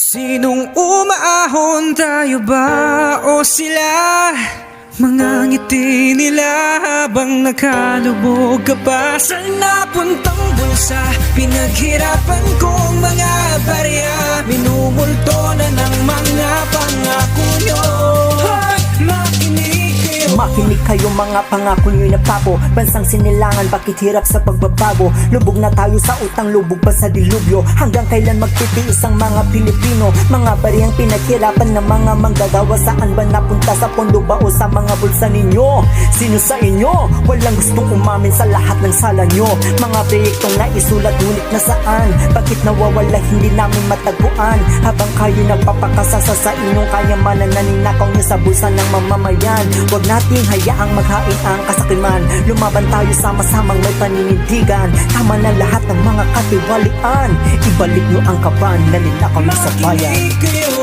Sinong umaahon, tayo ba o sila? Mga ngiti nila habang nakalubog ka pa sa napuntang bulsa. Pinaghirapan kong mga barya, minumulto na ng mga pangako nyo. Hoy, makinig kayo, makinig kayo, mga pangako nyo'y nagpapo. Bansang sinilangan, bakit hirap sa pagbabago? Lubog na tayo sa utang, lubog pa sa dilubyo. Hanggang kailan magtitiis ang mga Pilipino? Mga bariyang pinaghirapan ng mga manggagawa. Saan ba napunta, sa pondo ba o sa mga bulsa ninyo? Sino sa inyo walang gustong umamin sa lahat ng sala nyo? Mga proyektong naisulat ngunit nasaan? Bakit nawawala, hindi namin matagpuan? Habang kayo nagpapakasasa sa inyong kayamanan, naninakaw nyo sa bulsa ng mamamayan. Huwag nating hayaang maghain ang kasakiman. Lumaban tayo sama-samang may paninindigan. Tama na lahat ng mga katiwalian. Ibalik nyo ang kaban na ninakaw nyo sa bayan. makinig kayo.